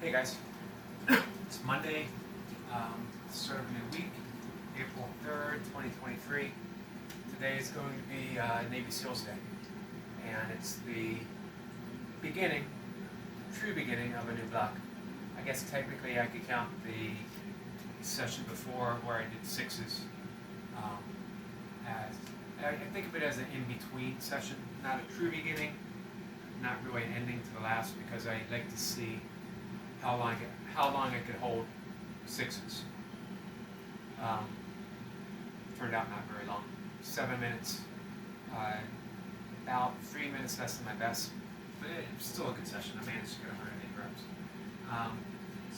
Hey guys, it's Monday, start of a new week, April 3rd, 2023. Today is going to be Navy SEALs Day, and it's the beginning, true beginning of a new block. I guess technically I could count the session before where I did sixes as, I think of it as an in-between session, not a true beginning, not really an ending to the last, because I like to see how long I could hold sixes. Turned out not very long. 7 minutes, about 3 minutes less than my best, but it's still a good session. I managed to get 108 reps.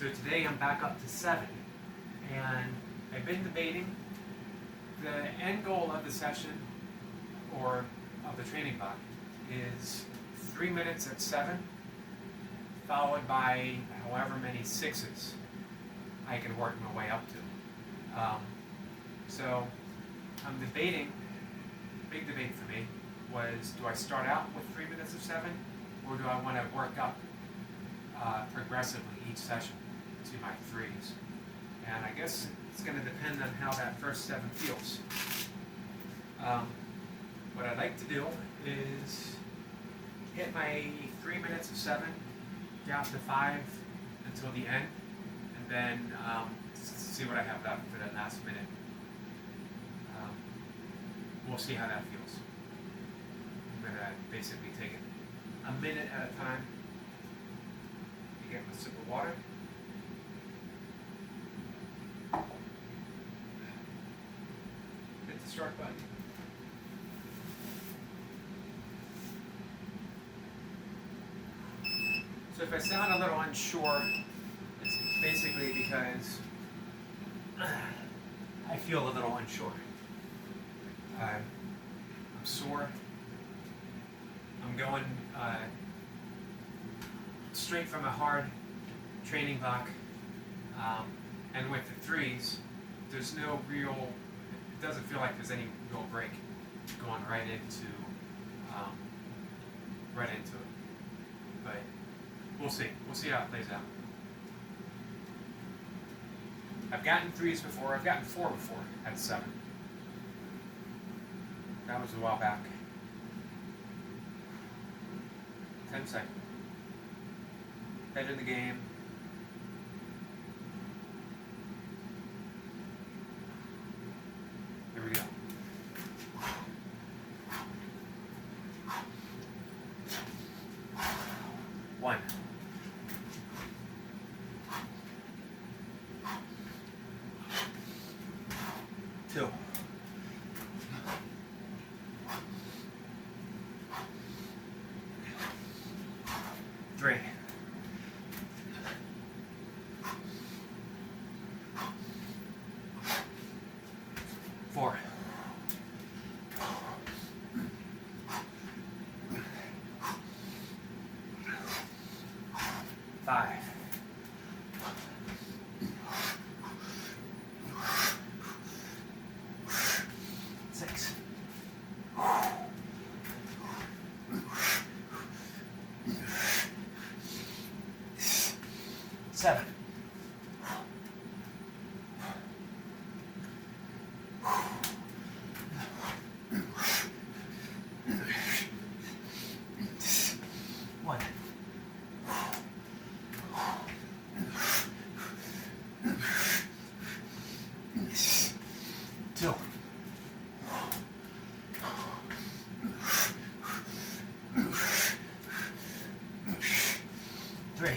So today I'm back up to 7, and I've been debating the end goal of the session, or of the training block, is 3 minutes at 7, followed by however many sixes I can work my way up to. So I'm debating, big debate for me, was do I start out with 3 minutes of 7, or do I want to work up progressively each session to my 3s? And I guess it's going to depend on how that first 7 feels. What I'd like to do is hit my 3 minutes of 7, down to 5 until the end, and then see what I have left for that last minute. We'll see how that feels. I'm going to basically take it a minute at a time to get my sip of water. Hit the start button. So if I sound a little unsure, it's basically because I feel a little unsure. I'm sore. I'm going straight from a hard training block, and with the 3s, there's no real, it doesn't feel like there's any real break going right into it. But we'll see how it plays out. I've gotten 3s before, I've gotten 4 before at 7. That was a while back. 10 seconds. Head in the game. Here we go. One. 2. 3. 4. 5. 6. 7. 1. 2. 3.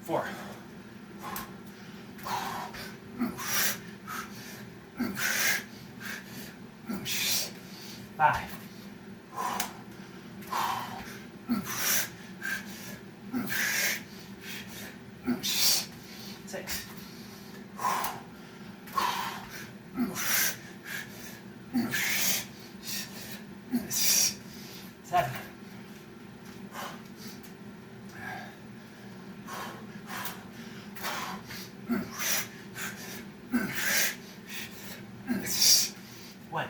4. 5. 6. 7. 1.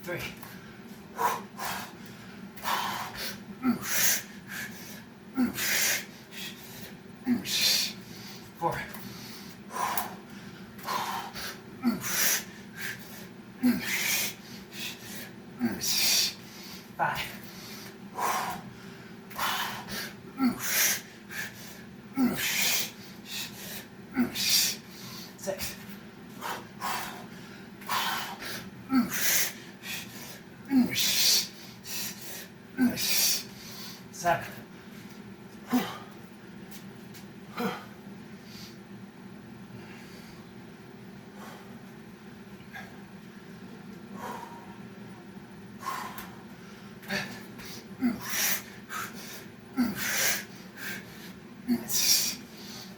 Three. Four. Five. Six. Seven.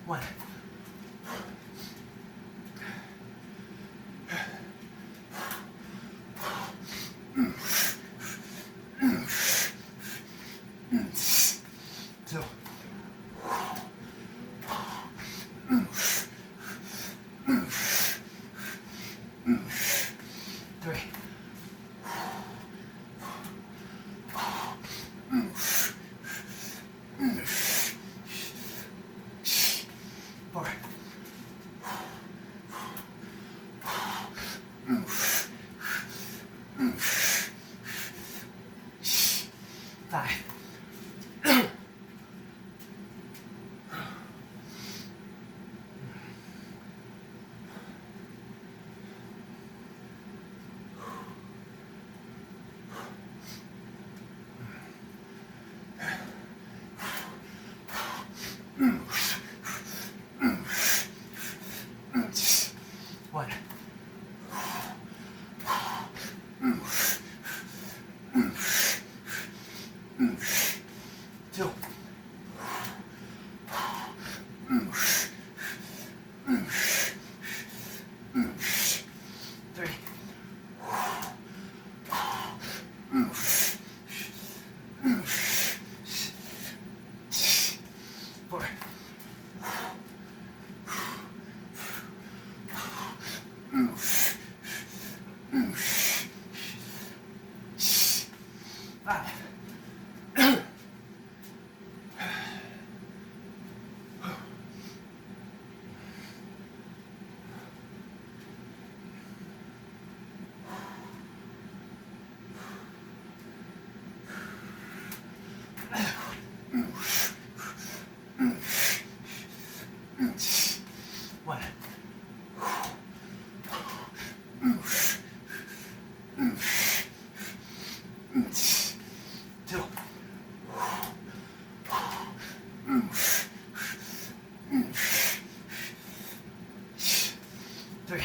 One. Two. Three. Four. Five. One. Two. Three. Four. Five. One. Two. Three.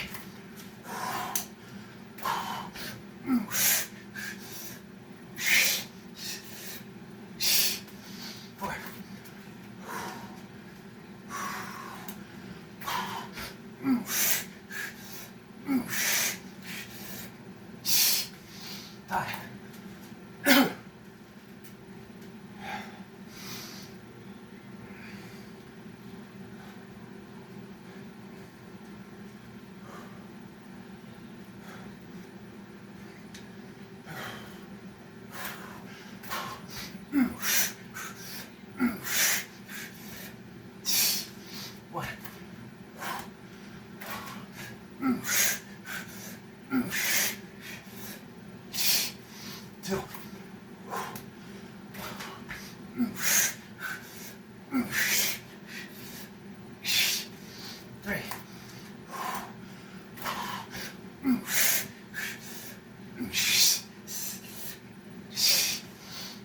Four. Five. One. Two. Three.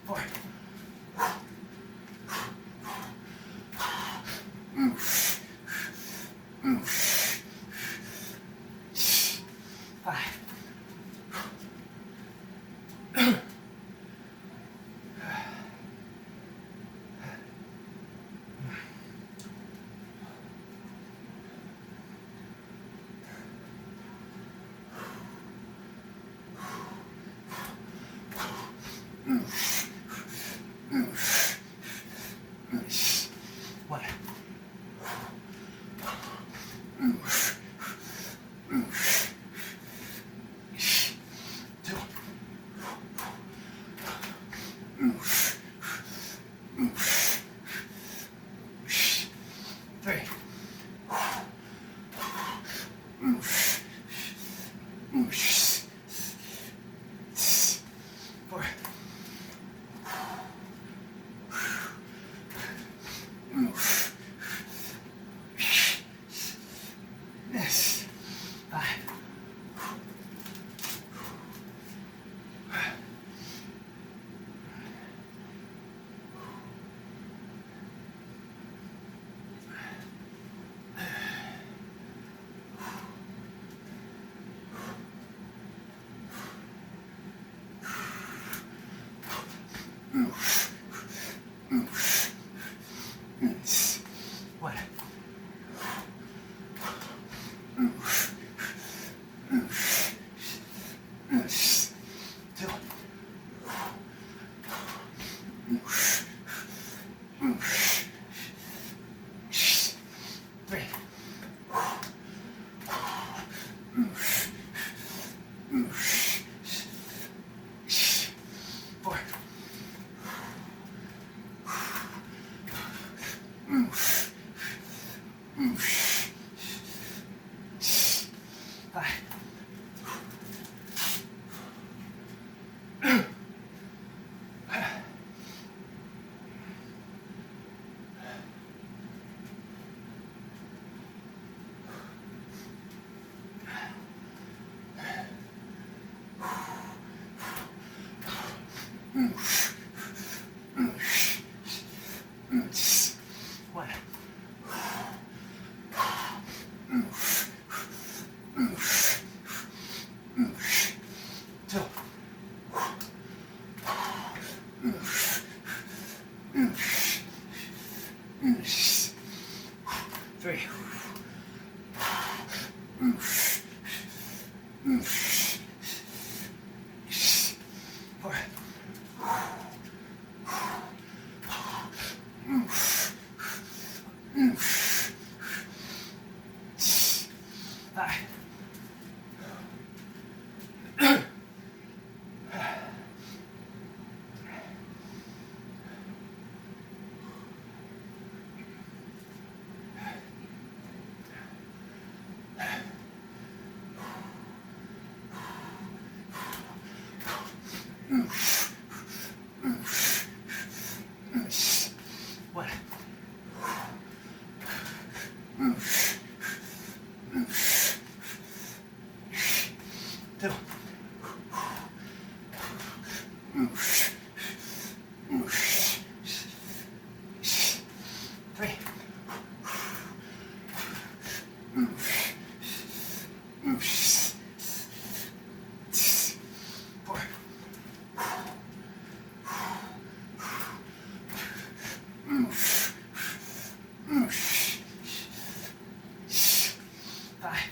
Four. Five. One. 4, 5, 1. 2. 3. 4. 5. 1. 2. 3. 4. 5. 1. 2. 3. 4. 5. 6.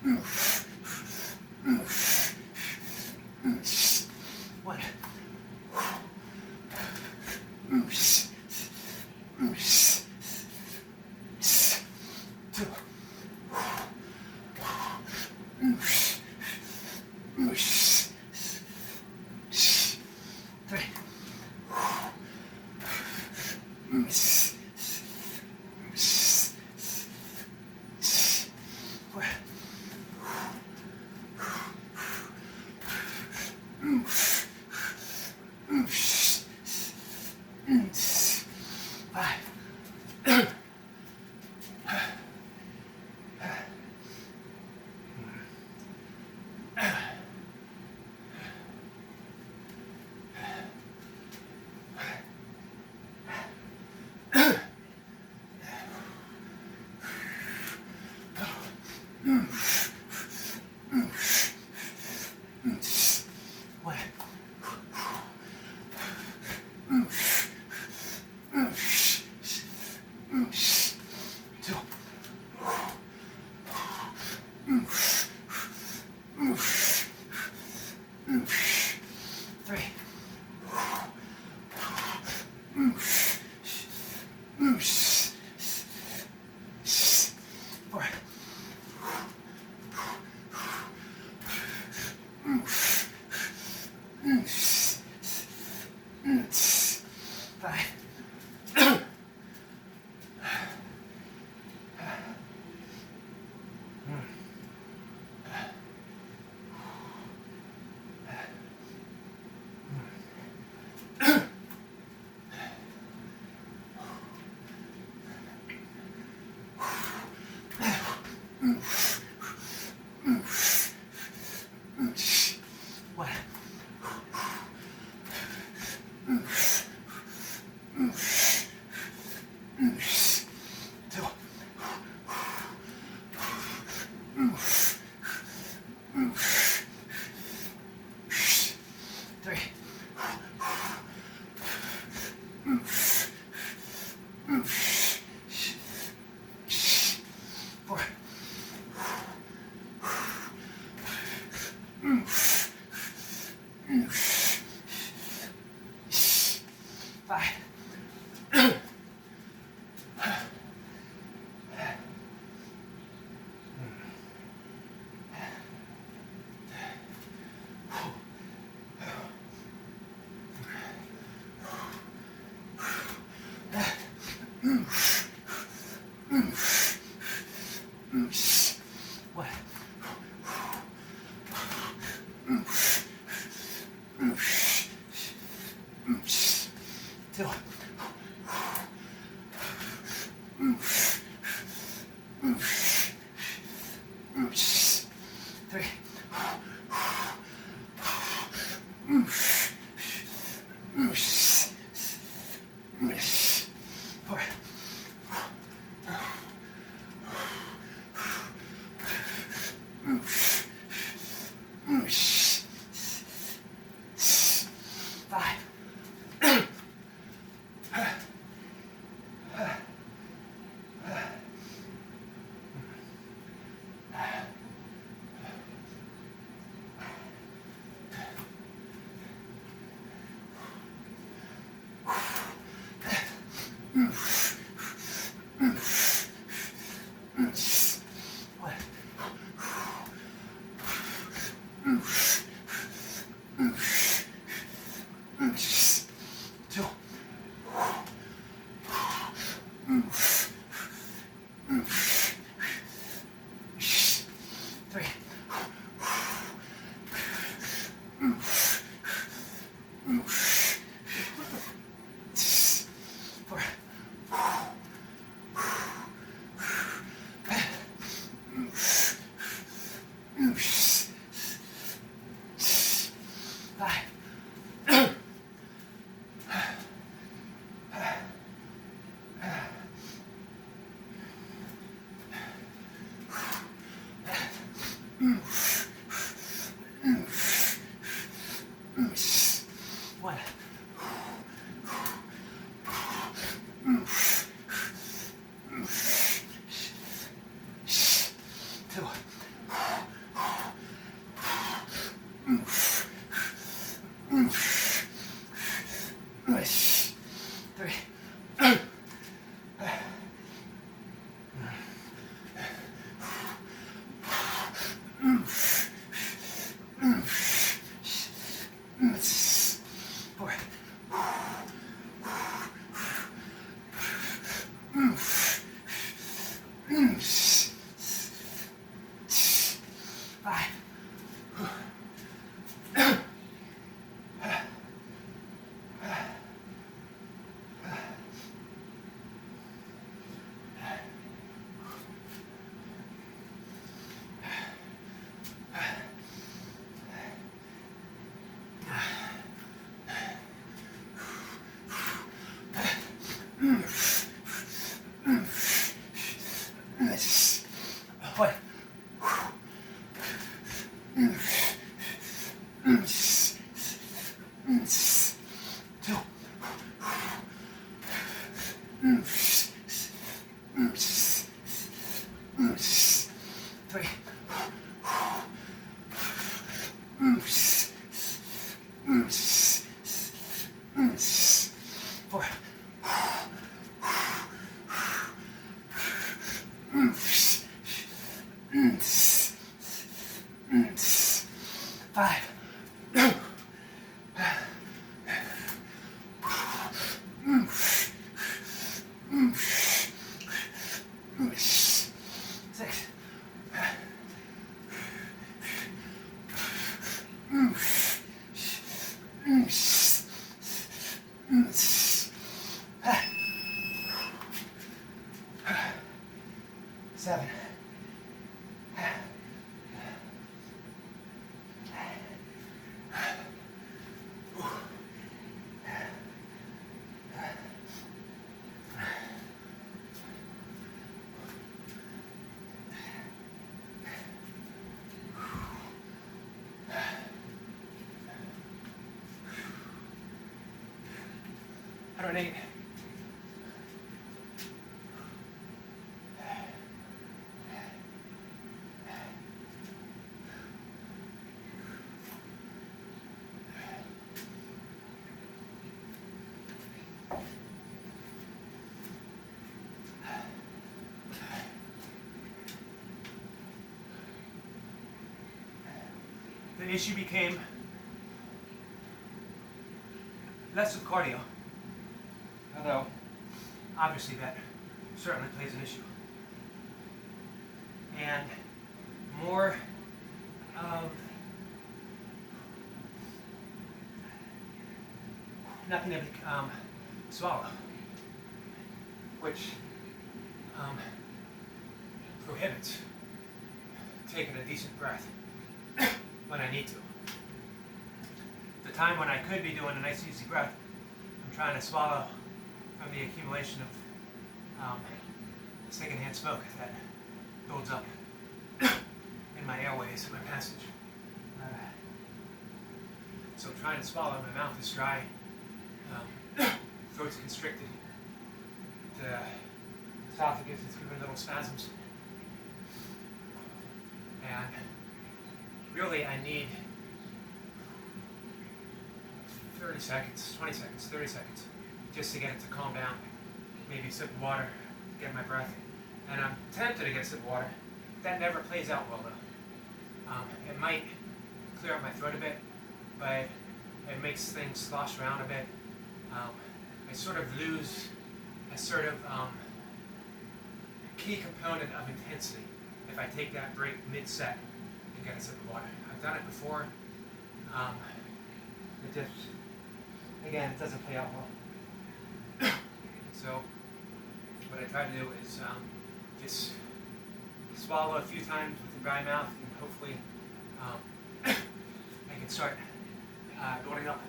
One. Two. Three. Four. Five. One. Two. Three. Four. Five. One. Two. Three. Four. Five. One. Two. Three. Four. Five. One. Two. Three. Four. Five. One. Two. 3, 4, 5, 6, 7. I don't need. The issue became less of cardio, although obviously that certainly plays an issue, and more of not being able to swallow, which prohibits taking a decent breath when I need to. The time when I could be doing a nice easy breath, I'm trying to swallow from the accumulation of secondhand smoke that builds up in my airways, in my passage. So trying to swallow, my mouth is dry, throat's constricted, the esophagus is giving little spasms, and really I need 30 seconds, 20 seconds, 30 seconds, just to get it to calm down. Maybe a sip of water, get my breath. And I'm tempted to get a sip of water. That never plays out well though. It might clear up my throat a bit, but it makes things slosh around a bit. I sort of lose a sort of key component of intensity if I take that break mid-set and get a sip of water. I've done it before. It just, again, it doesn't play out well. So what I try to do is just swallow a few times with a dry mouth, and hopefully I can start building up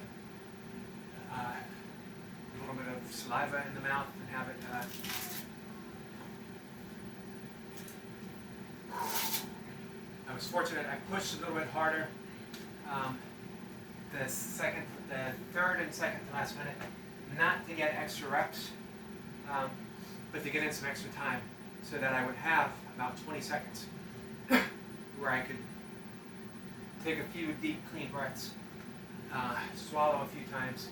a little bit of saliva in the mouth and have it I was fortunate, I pushed a little bit harder the third and second to last minute, not to get extra reps, but to get in some extra time so that I would have about 20 seconds where I could take a few deep, clean breaths, swallow a few times,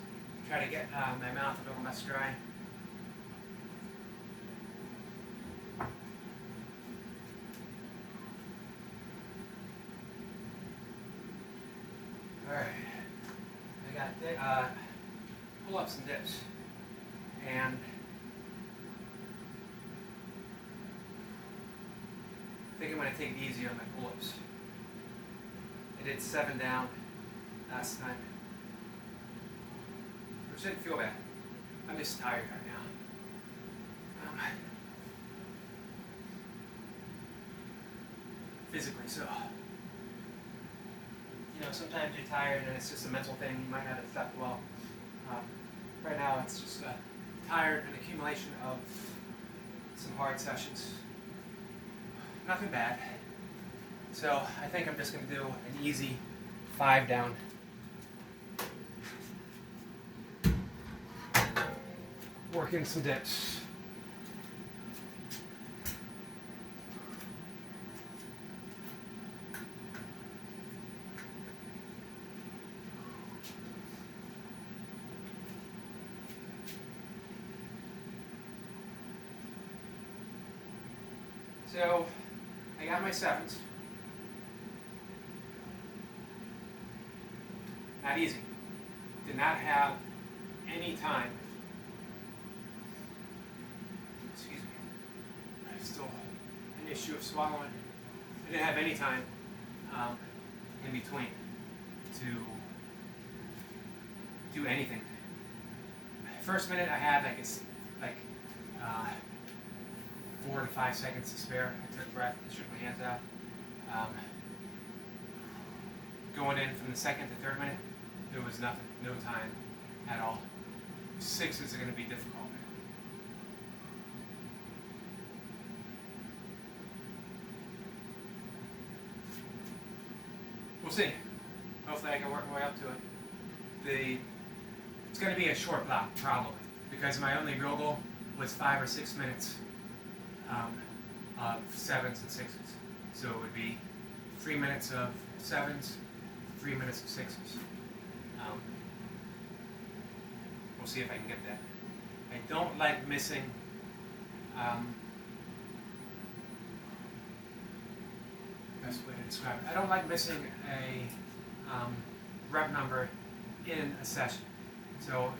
try to get my mouth a little less dry. Alright, I got pull-ups and dips, and I think I'm going to take it easy on my pull-ups. I did 7 down last time, which didn't feel bad. I'm just tired right now. Physically so. You know, sometimes you're tired and it's just a mental thing, you might not have slept well. Right now it's just tired, an accumulation of some hard sessions. Nothing bad. So I think I'm just going to do an easy 5 down. Working some dips. So I got my sevens. Not easy. Did not have any time. Excuse me. I still an issue of swallowing. I didn't have any time in between to do anything. First minute I had like 4 to 5 seconds to spare. I took a breath, shook my hands out. Going in from the second to third minute, there was nothing, no time at all. Sixes are going to be difficult. We'll see. Hopefully I can work my way up to it. It's going to be a short block, probably, because my only real goal was 5 or 6 minutes of sevens and sixes. So it would be 3 minutes of sevens, 3 minutes of sixes. We'll see if I can get that. I don't like missing best way to describe it. I don't like missing a rep number in a session. So,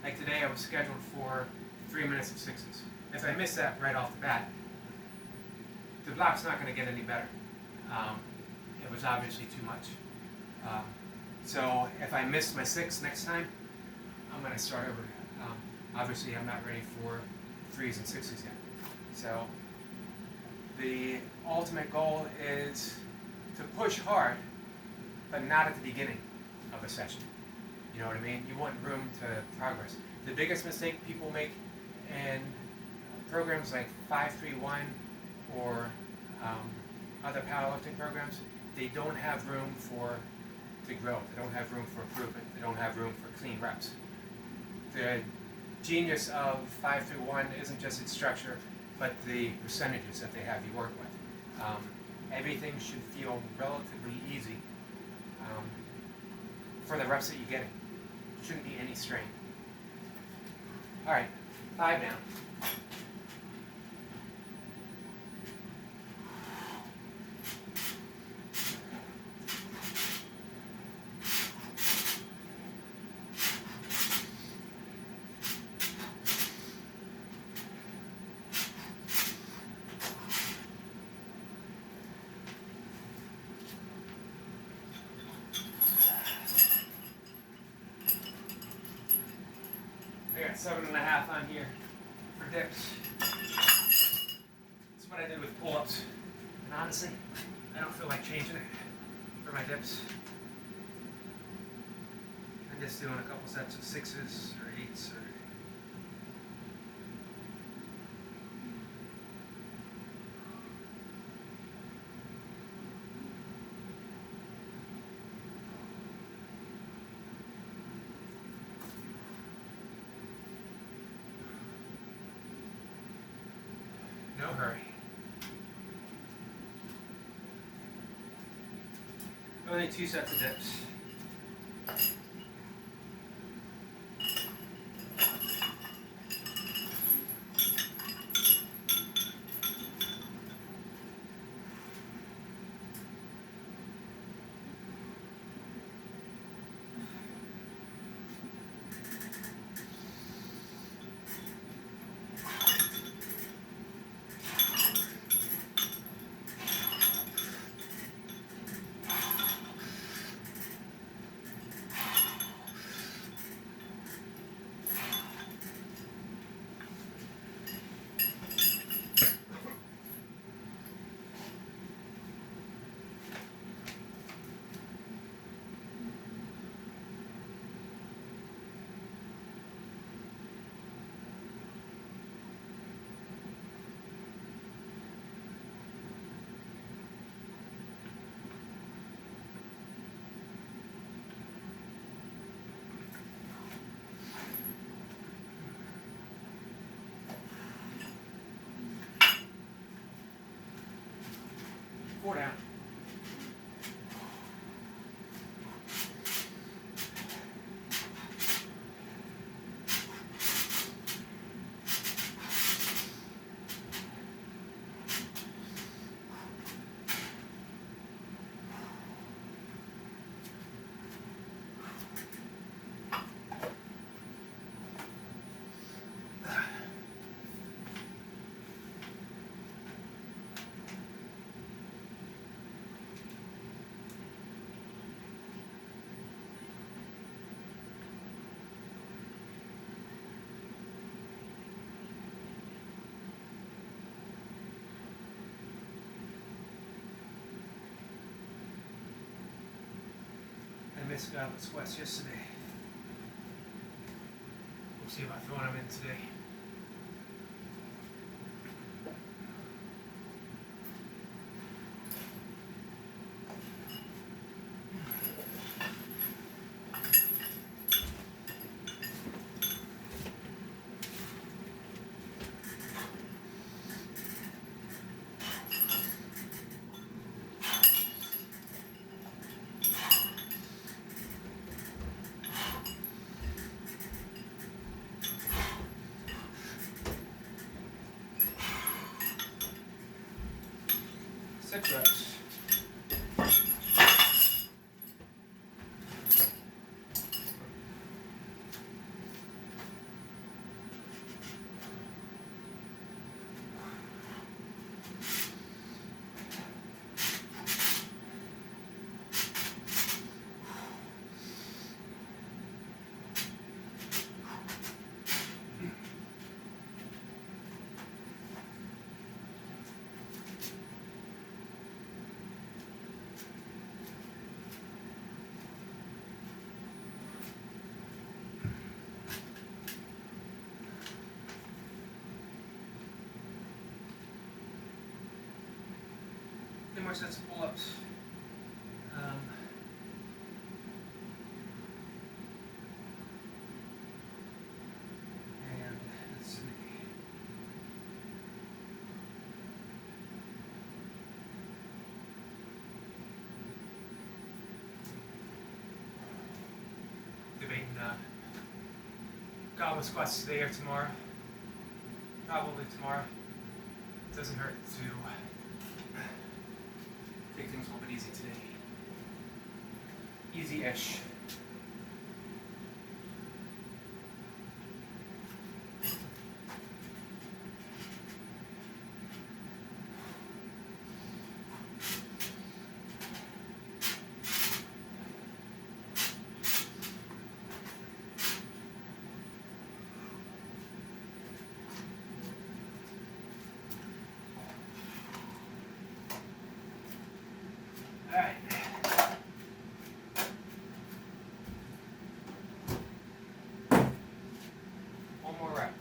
like today I was scheduled for 3 minutes of sixes. If I miss that right off the bat, the block's not going to get any better. It was obviously too much. So if I miss my six next time, I'm going to start over. Obviously I'm not ready for threes and sixes yet. So the ultimate goal is to push hard, but not at the beginning of a session. You know what I mean? You want room to progress. The biggest mistake people make in programs like 531 or other powerlifting programs, they don't have room to grow. They don't have room for improvement. They don't have room for clean reps. The genius of 531 isn't just its structure, but the percentages that they have you work with. Everything should feel relatively easy for the reps that you're getting. Shouldn't be any strain. All right, 5 down. I got 7.5 on here for dips. That's what I did with pull-ups. And honestly, I don't feel like changing it for my dips. I'm just doing a couple sets of sixes or eights or no hurry. Only 2 sets of dips. nice goblet squats yesterday. We'll see about throwing them in today. Six reps. More sets of pull-ups. And let's see. Debating goblet squats today or tomorrow. Probably tomorrow. It doesn't hurt to take things a little bit easy today. Easy-ish. All right. One more rep.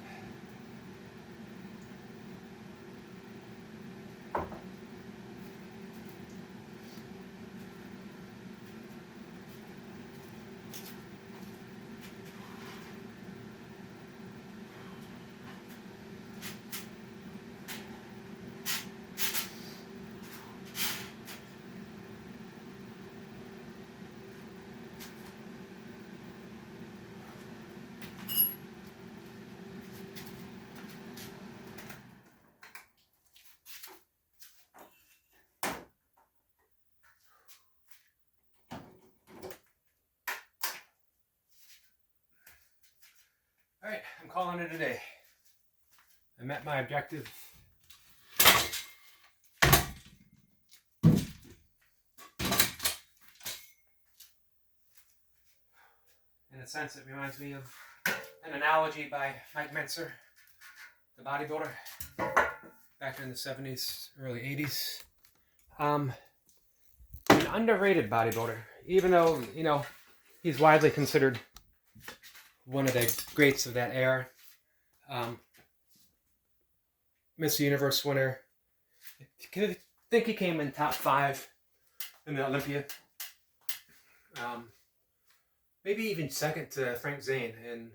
All right, I'm calling it a day. I met my objective. In a sense, it reminds me of an analogy by Mike Mentzer, the bodybuilder, back in the 70s, early 80s. An underrated bodybuilder, even though, you know, he's widely considered one of the greats of that era. Mr. Universe winner. I think he came in top 5 in the Olympia. Maybe even second to Frank Zane in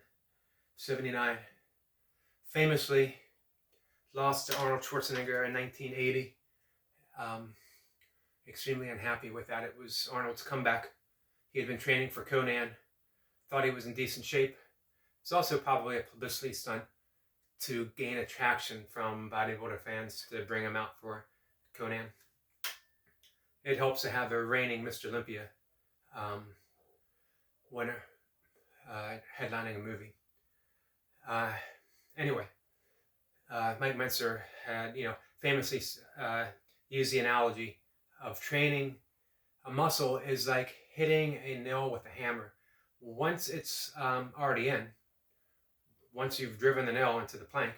79. Famously lost to Arnold Schwarzenegger in 1980. Extremely unhappy with that. It was Arnold's comeback. He had been training for Conan, thought he was in decent shape. It's also probably a publicity stunt to gain attraction from bodybuilder fans to bring him out for Conan. It helps to have a reigning Mr. Olympia winner headlining a movie. Anyway, Mike Mentzer had, famously used the analogy of training. A muscle is like hitting a nail with a hammer. Once it's already in, once you've driven the nail into the plank,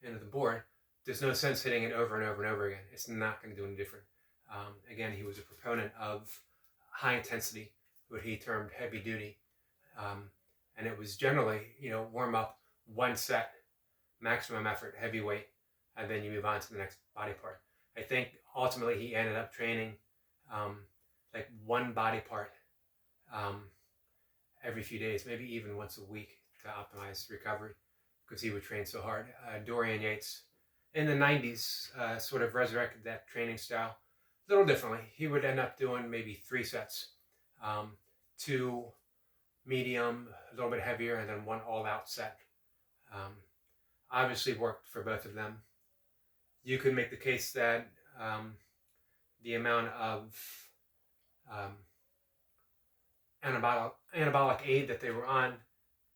into the board, there's no sense hitting it over and over and over again. It's not going to do any different. Again, he was a proponent of high intensity what he termed heavy duty. And it was generally, warm up, one set, maximum effort, heavy weight, and then you move on to the next body part. I think ultimately he ended up training um, like one body part um, every few days, maybe even once a week to optimize recovery because he would train so hard. Dorian Yates in the 90s sort of resurrected that training style a little differently. He would end up doing maybe 3 sets, um, 2 medium, a little bit heavier, and then 1 all-out set. Um, obviously worked for both of them. You could make the case that the amount of um, anabolic aid that they were on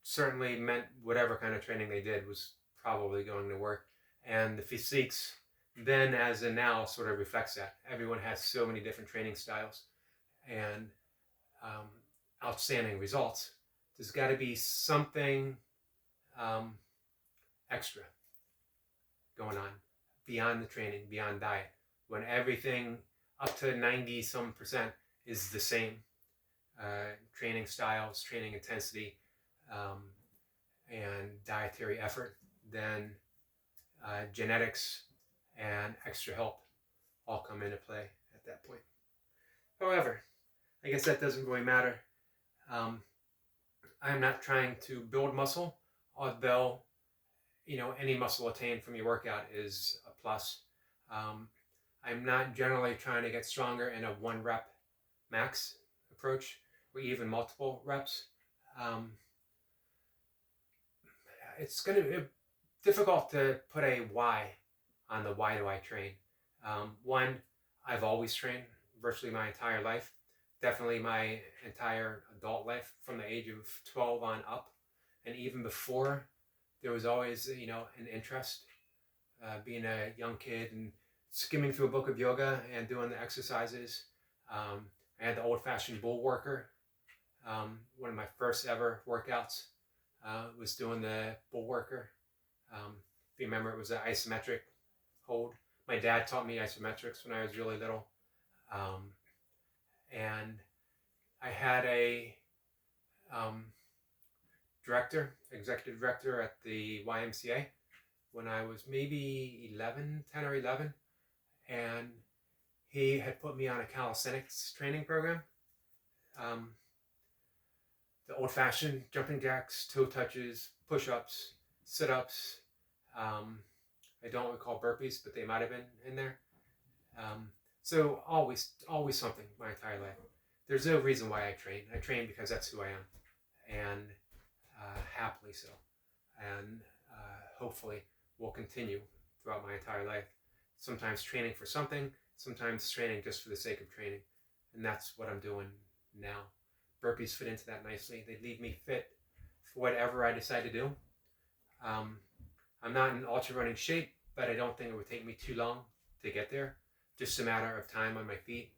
certainly meant whatever kind of training they did was probably going to work. And the physiques then as and now sort of reflects that. Everyone has so many different training styles and um, outstanding results. There's got to be something um, extra going on beyond the training, beyond diet. When everything up to 90 some percent is the same, training styles, training intensity, um, and dietary effort, then genetics and extra help all come into play at that point. However, I guess that doesn't really matter. Um, I'm not trying to build muscle, although any muscle attained from your workout is a plus. Um, I'm not generally trying to get stronger in a 1 rep max approach or even multiple reps. Um, it's going to be difficult to put a why on the why do I train. One, I've always trained virtually my entire life, definitely my entire adult life from the age of 12 on up. And even before, there was always, an interest. Being a young kid and skimming through a book of yoga and doing the exercises. I had the old-fashioned bull worker. One of my first ever workouts was doing the bull worker. If you remember, it was an isometric hold. My dad taught me isometrics when I was really little. And I had a executive director at the YMCA when I was maybe 10 or 11. And he had put me on a calisthenics training program. The old-fashioned jumping jacks, toe touches, push-ups, sit-ups. I don't recall burpees, but they might have been in there. So always something my entire life. There's no reason why I train. I train because that's who I am, and happily so. And hopefully will continue throughout my entire life. Sometimes training for something, sometimes training just for the sake of training. And that's what I'm doing now. Burpees fit into that nicely. They leave me fit for whatever I decide to do. I'm not in ultra running shape, but I don't think it would take me too long to get there. Just a matter of time on my feet.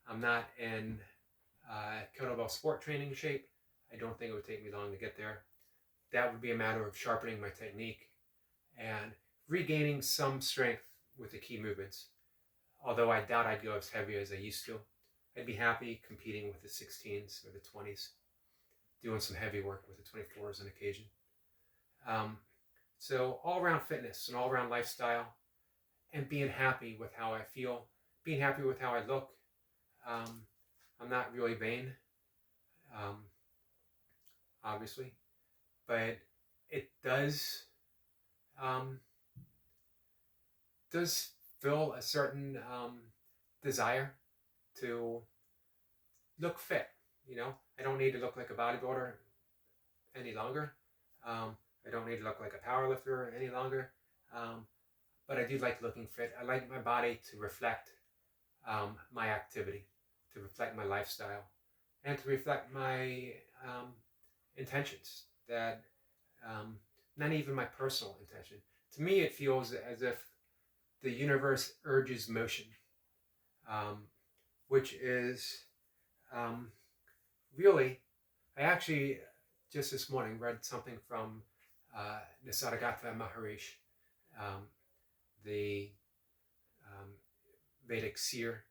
I'm not in kettlebell sport training shape. I don't think it would take me long to get there. That would be a matter of sharpening my technique and regaining some strength with the key movements. Although I doubt I'd go as heavy as I used to. I'd be happy competing with the 16s or the 20s, doing some heavy work with the 24s on occasion. So all-around fitness and all-around lifestyle and being happy with how I feel, being happy with how I look. I'm not really vain, obviously, but it does fill a certain desire to look fit. I don't need to look like a bodybuilder any longer. I don't need to look like a powerlifter any longer. But I do like looking fit. I like my body to reflect my activity, to reflect my lifestyle, and to reflect my intentions. That not even my personal intention. To me, it feels as if the universe urges motion, which is really, I actually just this morning read something from Nisargadatta Maharishi, the Vedic seer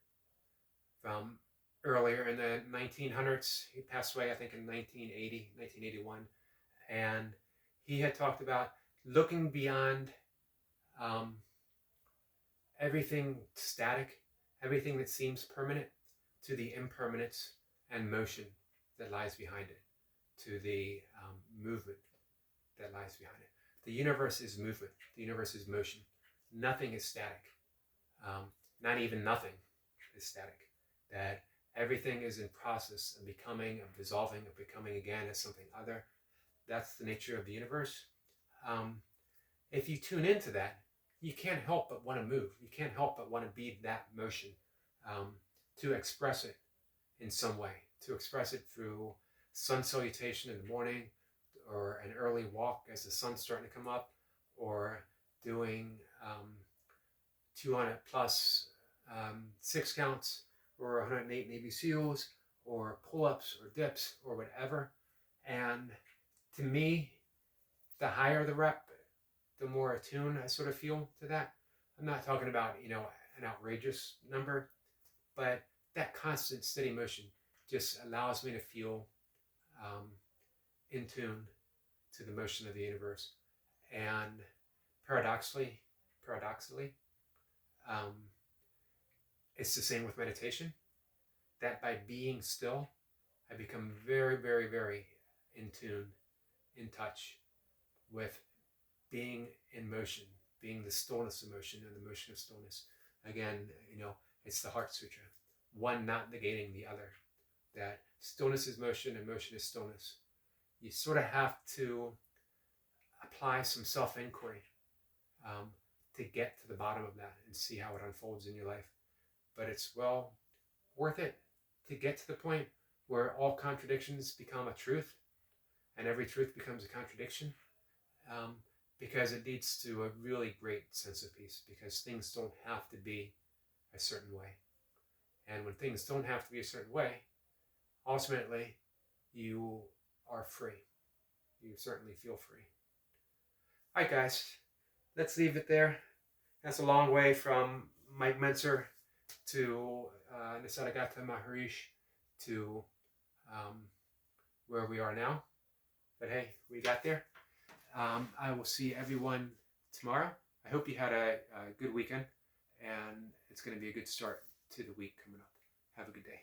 from earlier in the 1900s. He passed away, I think, in 1980, 1981. And he had talked about looking beyond everything static, everything that seems permanent, to the impermanence and motion that lies behind it, to the movement that lies behind it. The universe is movement. The universe is motion. Nothing is static. Not even nothing is static. That everything is in process of becoming, of dissolving, of becoming again as something other. That's the nature of the universe. If you tune into that, you can't help but want to move. You can't help but want to be that motion, to express it in some way, to express it through sun salutation in the morning, or an early walk as the sun's starting to come up, or doing 200 plus 6 counts, or 108 Navy SEALs, or pull-ups, or dips, or whatever. And to me, the higher the rep, the more attuned I sort of feel to that. I'm not talking about, an outrageous number, but that constant steady motion just allows me to feel in tune to the motion of the universe. And paradoxically, it's the same with meditation, that by being still, I become very, very, very in tune, in touch with being in motion, being the stillness of motion and the motion of stillness. Again, it's the Heart Sutra, one not negating the other, that stillness is motion and motion is stillness. You sort of have to apply some self-inquiry to get to the bottom of that and see how it unfolds in your life. But it's well worth it to get to the point where all contradictions become a truth and every truth becomes a contradiction, because it leads to a really great sense of peace, because things don't have to be a certain way. And when things don't have to be a certain way, ultimately you are free. You certainly feel free. All right, guys, let's leave it there. That's a long way from Mike Mentzer to Nisargadatta Maharishi to where we are now. But hey, we got there. I will see everyone tomorrow. I hope you had a good weekend, and it's going to be a good start to the week coming up. Have a good day.